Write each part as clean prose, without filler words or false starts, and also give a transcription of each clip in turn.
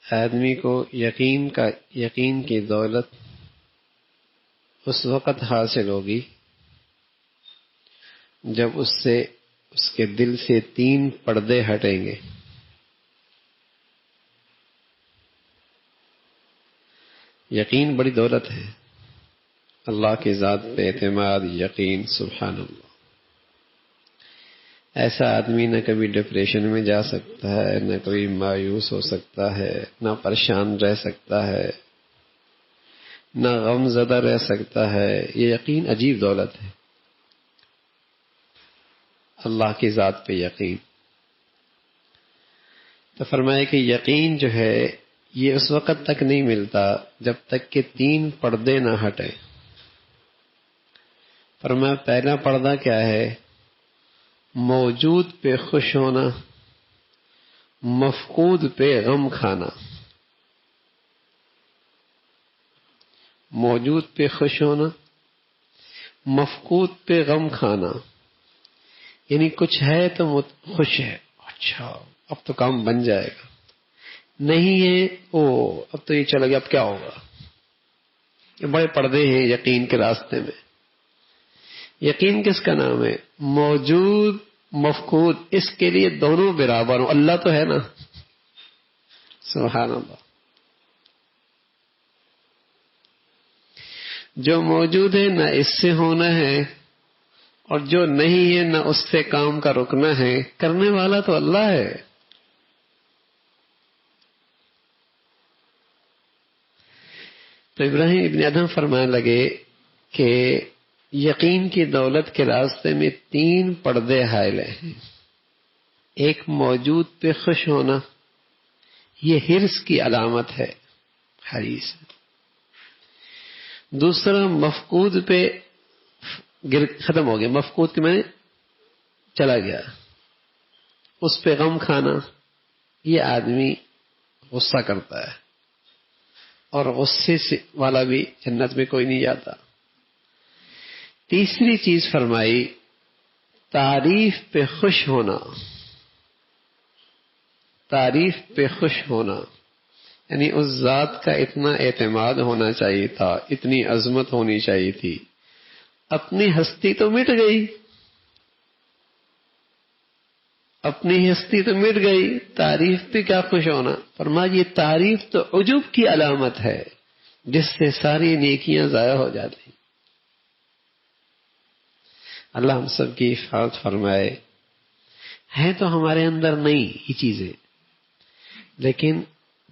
آدمی کو یقین کی دولت اس وقت حاصل ہوگی جب اس کے دل سے 3 پردے ہٹیں گے. یقین بڑی دولت ہے. اللہ کی ذات پہ اعتماد، یقین، سبحان اللہ. ایسا آدمی نہ کبھی ڈپریشن میں جا سکتا ہے، نہ کبھی مایوس ہو سکتا ہے، نہ پریشان رہ سکتا ہے، نہ غم زدہ رہ سکتا ہے. یہ یقین عجیب دولت ہے، اللہ کی ذات پہ یقین. تو فرمایا کہ یقین جو ہے یہ اس وقت تک نہیں ملتا جب تک کہ 3 پردے نہ ہٹیں. فرمایا پہلا پردہ کیا ہے؟ موجود پہ خوش ہونا، مفقود پہ غم کھانا. موجود پہ خوش ہونا، مفقود پہ غم کھانا. یعنی کچھ ہے تو خوش ہے، اچھا اب تو کام بن جائے گا. نہیں ہے، اب تو یہ چلا گیا، اب کیا ہوگا. یہ بڑے پردے ہیں یقین کے راستے میں. یقین کس کا نام ہے؟ موجود مفقود، اس کے لیے دونوں برابر ہوں. اللہ تو ہے نا، سبحان اللہ. جو موجود ہے نہ اس سے ہونا ہے، اور جو نہیں ہے نہ اس سے کام کا رکنا ہے. کرنے والا تو اللہ ہے. تو ابراہیم ابن ادہم فرمانے لگے کہ یقین کی دولت کے راستے میں 3 پردے حائل ہیں. ایک موجود پہ خوش ہونا، یہ حرص کی علامت ہے، حریص. دوسرا مفقود پہ ختم ہو گیا، مفقود کے میں چلا گیا، اس پہ غم کھانا. یہ آدمی غصہ کرتا ہے، اور غصے سے والا بھی جنت میں کوئی نہیں جاتا. تیسری چیز فرمائی تعریف پہ خوش ہونا. تعریف پہ خوش ہونا یعنی اس ذات کا اتنا اعتماد ہونا چاہیے تھا، اتنی عظمت ہونی چاہیے تھی. اپنی ہستی تو مٹ گئی، اپنی ہستی تو مٹ گئی، تعریف پہ کیا خوش ہونا. فرمایا یہ تعریف تو عجب کی علامت ہے، جس سے ساری نیکیاں ضائع ہو جاتی. اللہ ہم سب کی حفاظت فرمائے. ہے تو ہمارے اندر نہیں یہ چیزیں، لیکن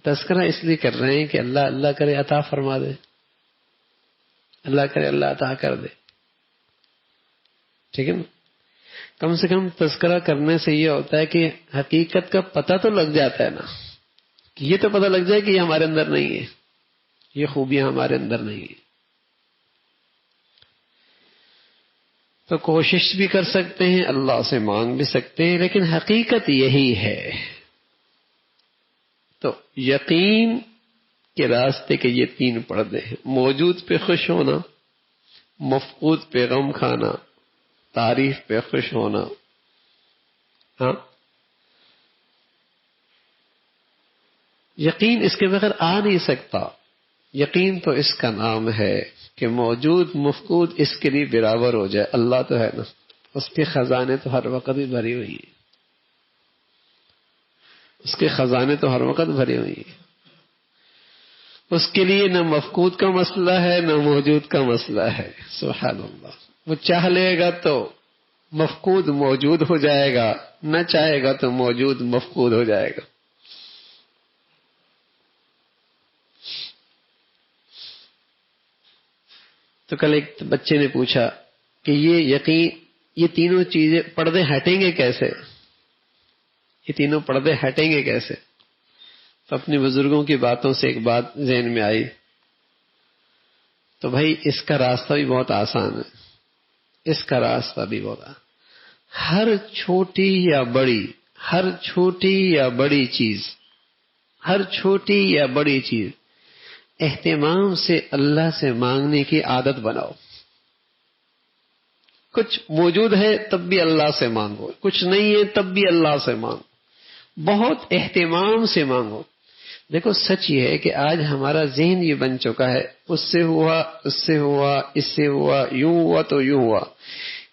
تذکرہ اس لیے کر رہے ہیں کہ اللہ کرے عطا فرما دے، اللہ کرے اللہ عطا کر دے. ٹھیک ہے نا؟ کم سے کم تذکرہ کرنے سے یہ ہوتا ہے کہ حقیقت کا پتہ تو لگ جاتا ہے نا، کہ یہ تو پتہ لگ جائے کہ یہ ہمارے اندر نہیں ہے، یہ خوبیاں ہمارے اندر نہیں ہیں. تو کوشش بھی کر سکتے ہیں، اللہ سے مانگ بھی سکتے ہیں، لیکن حقیقت یہی ہے. تو یقین کے راستے کے یہ 3 پردے ہیں: موجود پہ خوش ہونا، مفقود پہ غم کھانا، تعریف پہ خوش ہونا. ہاں، یقین اس کے بغیر آ نہیں سکتا. یقین تو اس کا نام ہے کہ موجود مفقود اس کے لیے برابر ہو جائے. اللہ تو ہے نا، اس کے خزانے تو ہر وقت بھی بھری ہوئی ہیں، اس کے خزانے تو ہر وقت بھری ہوئی ہیں. اس کے لیے نہ مفقود کا مسئلہ ہے نہ موجود کا مسئلہ ہے. سبحان اللہ. وہ چاہ لے گا تو مفقود موجود ہو جائے گا، نہ چاہے گا تو موجود مفقود ہو جائے گا. تو کل ایک بچے نے پوچھا کہ یہ یقین، یہ تینوں چیزیں پردے ہٹیں گے کیسے؟ یہ تینوں پردے ہٹیں گے کیسے؟ تو اپنے بزرگوں کی باتوں سے ایک بات ذہن میں آئی. تو بھائی اس کا راستہ بھی بہت آسان ہے. اس کا راستہ بھی بہت آسان. ہر چھوٹی یا بڑی، ہر چھوٹی یا بڑی چیز، ہر چھوٹی یا بڑی چیز اہتمام سے اللہ سے مانگنے کی عادت بناؤ. کچھ موجود ہے تب بھی اللہ سے مانگو، کچھ نہیں ہے تب بھی اللہ سے مانگو. بہت اہتمام سے مانگو. دیکھو سچ یہ ہے کہ آج ہمارا ذہن یہ بن چکا ہے اس سے ہوا، اس سے ہوا، اس سے ہوا، یوں ہوا تو یوں ہوا.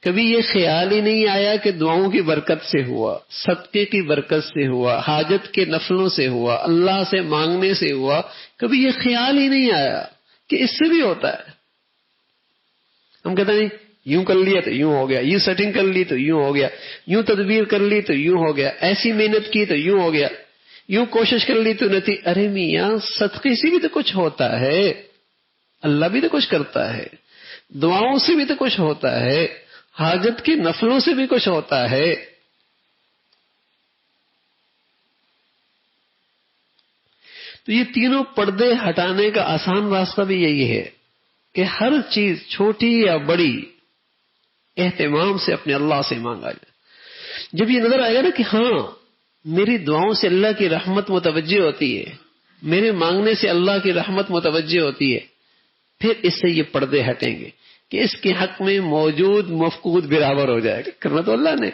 کبھی یہ خیال ہی نہیں آیا کہ دعاؤں کی برکت سے ہوا، صدقے کی برکت سے ہوا، حاجت کے نفلوں سے ہوا، اللہ سے مانگنے سے ہوا. کبھی یہ خیال ہی نہیں آیا کہ اس سے بھی ہوتا ہے. ہم کہتے ہیں یوں کر لیا تو یوں ہو گیا، یوں سیٹنگ کر لی تو یوں ہو گیا، یوں تدبیر کر لی تو یوں ہو گیا، ایسی محنت کی تو یوں ہو گیا، یوں کوشش کر لی تو نتی. ارے میاں صدقے سے بھی تو کچھ ہوتا ہے، اللہ بھی تو کچھ کرتا ہے، دعاؤں سے بھی تو کچھ ہوتا ہے، حاجت کے نفلوں سے بھی کچھ ہوتا ہے. تو یہ تینوں پردے ہٹانے کا آسان راستہ بھی یہی ہے کہ ہر چیز چھوٹی یا بڑی اہتمام سے اپنے اللہ سے مانگا جائے. جب یہ نظر آئے گا نا کہ ہاں میری دعاؤں سے اللہ کی رحمت متوجہ ہوتی ہے، میرے مانگنے سے اللہ کی رحمت متوجہ ہوتی ہے، پھر اس سے یہ پردے ہٹیں گے کہ اس کے حق میں موجود مفقود برابر ہو جائے گا. کرنا تو اللہ نے.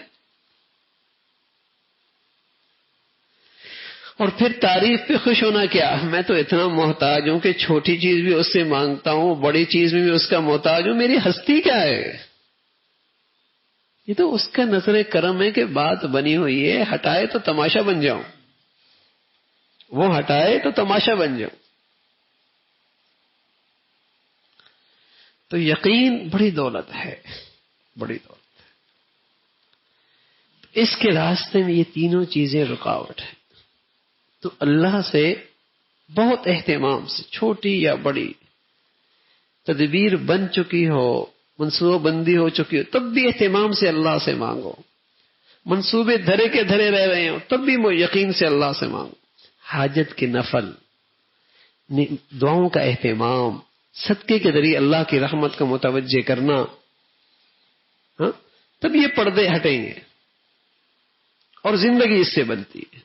اور پھر تعریف پہ خوش ہونا کیا، میں تو اتنا محتاج ہوں کہ چھوٹی چیز بھی اس سے مانگتا ہوں، بڑی چیز میں بھی اس کا محتاج ہوں. میری ہستی کیا ہے؟ یہ تو اس کا نظر کرم ہے کہ بات بنی ہوئی ہے، ہٹائے تو تماشا بن جاؤں، وہ ہٹائے تو تماشا بن جاؤں. تو یقین بڑی دولت ہے، بڑی دولت ہے. اس کے راستے میں یہ تینوں چیزیں رکاوٹ ہیں. تو اللہ سے بہت اہتمام سے، چھوٹی یا بڑی تدبیر بن چکی ہو، منصوبہ بندی ہو چکی ہو، تب بھی اہتمام سے اللہ سے مانگو. منصوبے دھرے کے دھرے رہ رہے ہوں تب بھی یقین سے اللہ سے مانگو. حاجت کے نفل، دعاؤں کا اہتمام، صدقے کے ذریعے اللہ کی رحمت کا متوجہ کرنا، ہاں تب یہ پردے ہٹیں گے اور زندگی اس سے بنتی ہے.